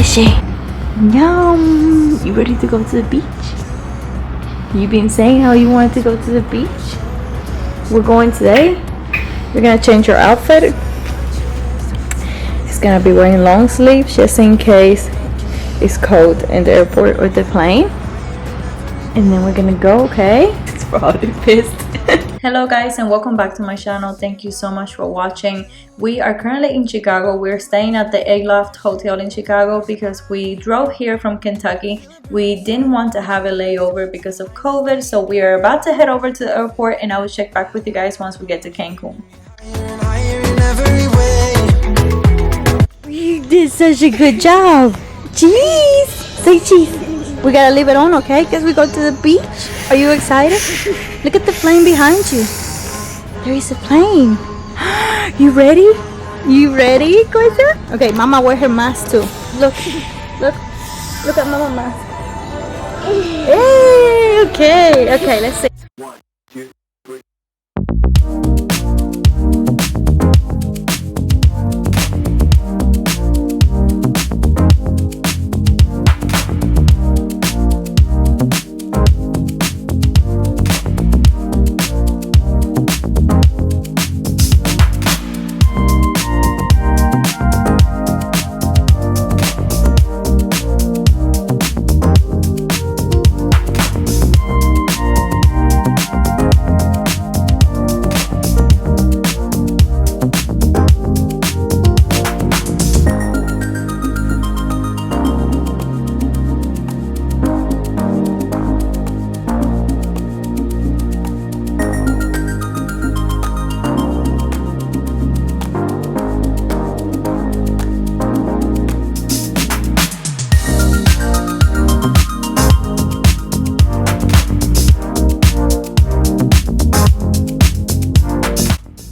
fishy. Yum. You ready to go to the beach? You've been saying how you wanted to go to the beach. We're going today. We're gonna change your outfit. He's gonna be wearing long sleeves just in case it's cold in the airport or the plane. And then we're gonna go, okay? It's probably pissed. Hello guys, and welcome back to my channel. Thank you so much for watching. We are currently in Chicago. We're staying at the Egg Loft Hotel in Chicago because we drove here from Kentucky. We didn't want to have a layover because of COVID, so we are about to head over to the airport, and I will check back with you guys once we get to Cancun. You did such a good job. Cheese! Say cheese. We gotta leave it on, okay? Because we go to the beach. Are you excited? Look at the plane behind you. There is a plane. You ready? You ready, Quasar? Okay, Mama wear her mask too. Look at Mama's mask. Hey, okay, let's see.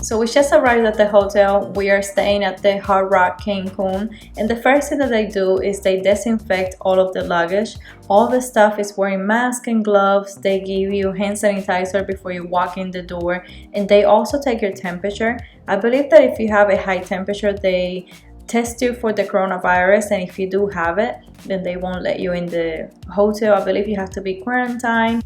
So we just arrived at the hotel. We are staying at the Hard Rock Cancun, and the first thing that they do is they disinfect all of the luggage. All the stuff is wearing masks and gloves. They give you hand sanitizer before you walk in the door, and they also take your temperature. I believe that if you have a high temperature, they test you for the coronavirus, and if you do have it, then they won't let you in the hotel. I believe you have to be quarantined.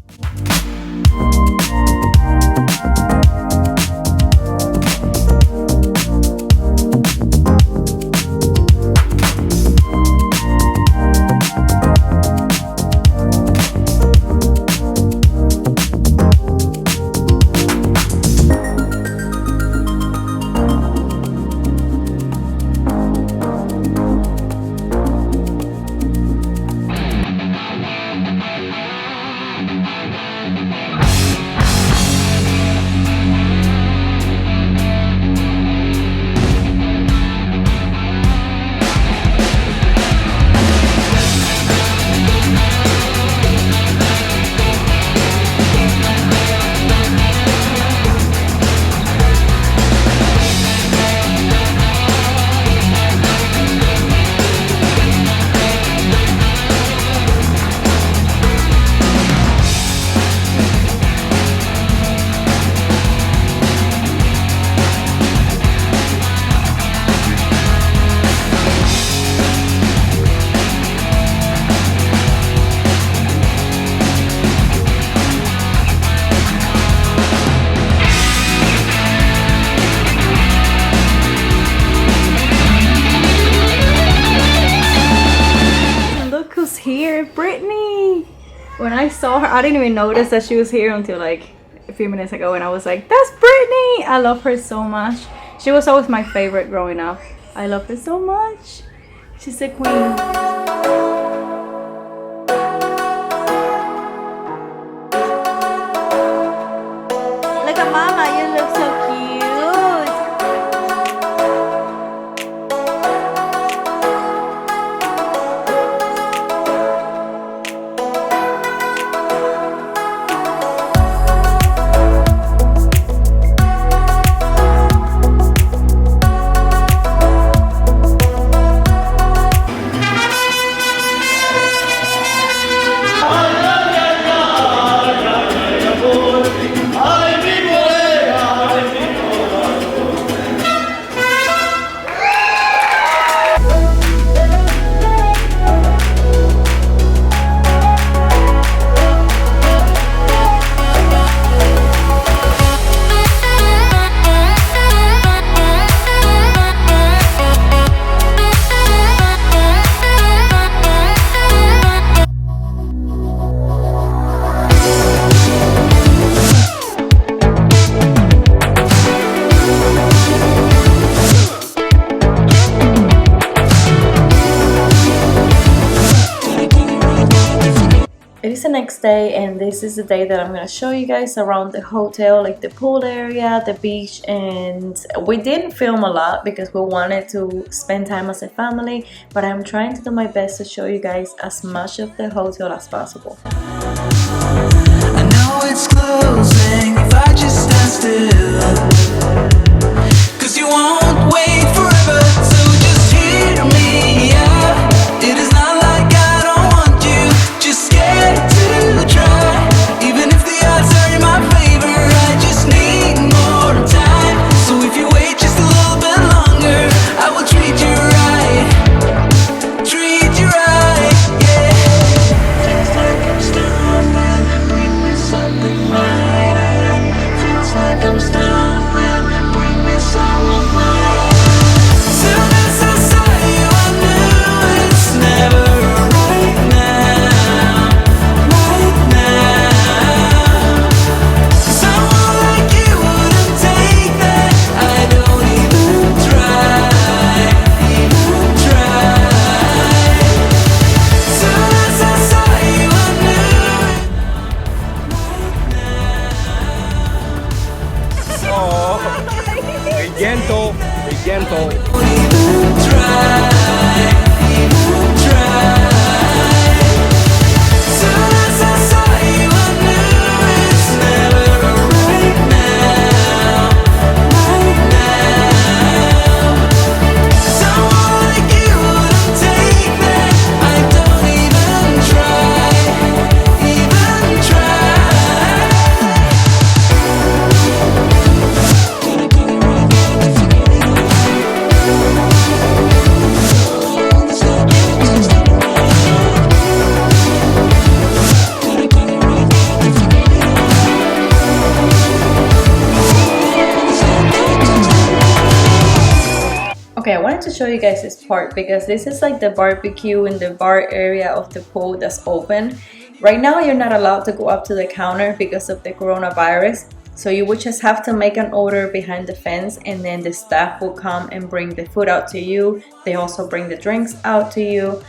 Here, Brittany. When I saw her, I didn't even notice that she was here until like a few minutes ago, and I was like, that's Brittany. I love her so much. She was always my favorite growing up. I love her so much. She's a queen. Look at Mama, you look so cute. next day, and this is the day that I'm gonna show you guys around the hotel, like the pool area, the beach. And we didn't film a lot because we wanted to spend time as a family, but I'm trying to do my best to show you guys as much of the hotel as possible. I know it's closing if I just stand still, 'cause you won't wait forever, so just hear me out. It is not like I don't want you, just scared to try. Even if the odds are in my favor, I just need more time. So if you wait just a little bit longer, I will treat you right. Treat you right, yeah. Feels like I'm stumbling, bring me something lighter. Feels like I'm stumbling, bring me someone lighter. Soon as I saw you, I knew it's never right now, right now. Someone like you wouldn't take that. I don't even try, even try. Soon as I saw you, I knew it right now. Oh, be gentle, be gentle. Don't even try, even try. Soon as I saw you, I knew it's never right now, right now. Someone like you wouldn't take that. I don't even try, even try. Okay, I wanted to show you guys this part because this is like the barbecue in the bar area of the pool that's open. Right now you're not allowed to go up to the counter because of the coronavirus, so you would just have to make an order behind the fence, and then the staff will come and bring the food out to you. They also bring the drinks out to you.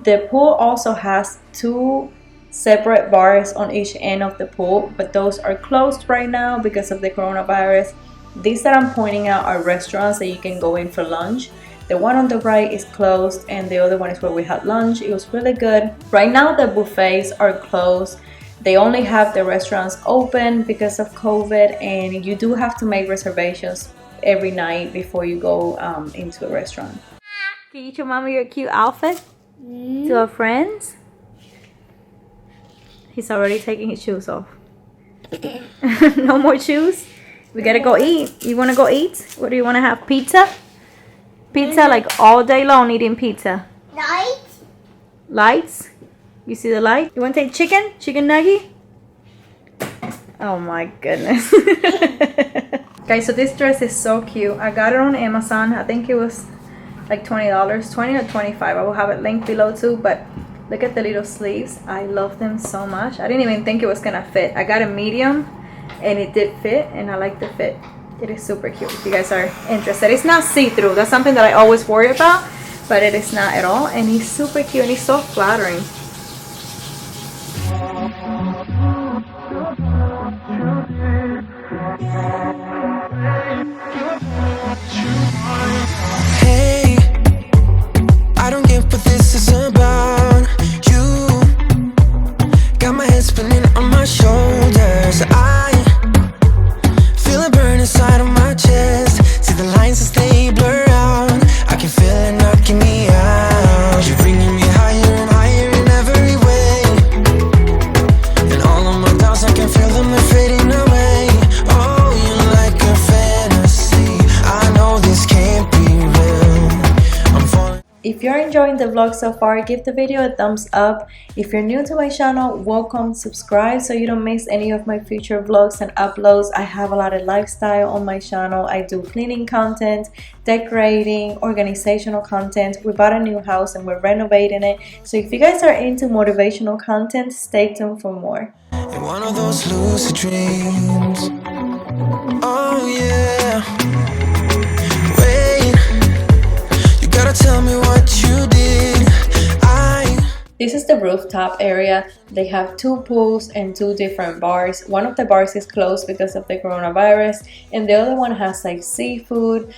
The pool also has 2 separate bars on each end of the pool, but those are closed right now because of the coronavirus. These that I'm pointing out are restaurants that you can go in for lunch. The one on the right is closed, and the other one is where we had lunch. It was really good. Right now the buffets are closed. They only have the restaurants open because of COVID, and you do have to make reservations every night before you go into a restaurant. Can you show mommy your cute outfit to our friends? He's already taking his shoes off. No more shoes. We gotta go eat. You wanna go eat? What do you wanna have? Pizza? Pizza like all day long eating pizza. Lights? Lights? You see the light? You wanna take chicken? Chicken nugget? Oh my goodness. Guys, so this dress is so cute. I got it on Amazon. I think it was like $20, 20 or 25. I will have it linked below too, but look at the little sleeves. I love them so much. I didn't even think it was gonna fit. I got a medium and it did fit, and I like the fit. It is super cute if you guys are interested. It's not see-through. That's something that I always worry about, but it is not at all, and he's super cute and he's so flattering. Hey, I don't get what this is about. You got my head spinning on my shoulders. I feel it burn inside of my chest. See the lines as they blur out. I can feel it knocking me out. You're bringing me higher and higher in every way. And all of my doubts, I can feel them, they're fading away. Oh, you're like a fantasy. I know this can't be real. I'm falling. If you're enjoying the vlog so far, give the video a thumbs up. If you're new to my channel, welcome, subscribe so you don't miss any of my future vlogs and uploads. I have a lot of lifestyle on my channel. I do cleaning content, decorating, organizational content. We bought a new house and we're renovating it. So if you guys are into motivational content, stay tuned for more. In one of those lucid dreams. Oh yeah. Wait, you gotta tell me what you did. This is the rooftop area. They have 2 pools and 2 different bars. One of the bars is closed because of the coronavirus, and the other one has like seafood.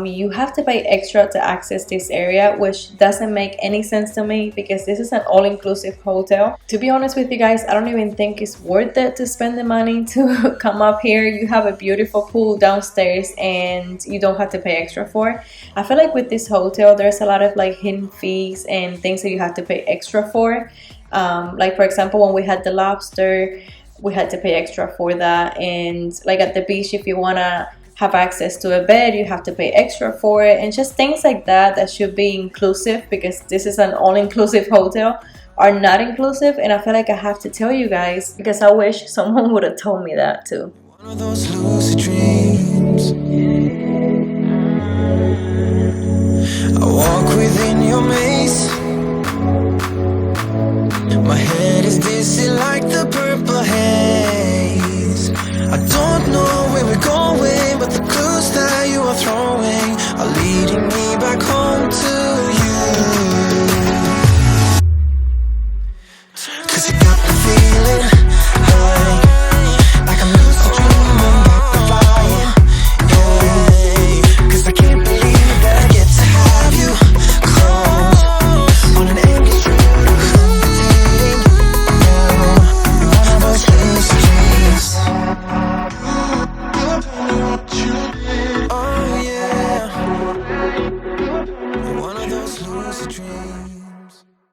You have to pay extra to access this area, which doesn't make any sense to me because this is an all-inclusive hotel. To be honest with you guys, I don't even think it's worth it to spend the money to come up here. You have a beautiful pool downstairs and you don't have to pay extra for it. I feel like with this hotel there's a lot of like hidden fees and things that you have to pay extra for. Like for example, when we had the lobster, we had to pay extra for that. And like at the beach, if you wanna have access to a bed, you have to pay extra for it, and just things like that that should be inclusive, because this is an all-inclusive hotel, are not inclusive. And I feel like I have to tell you guys because I wish someone would have told me that too. One of those lucid dreams. I walk within your maze. My head is dizzy like the bird.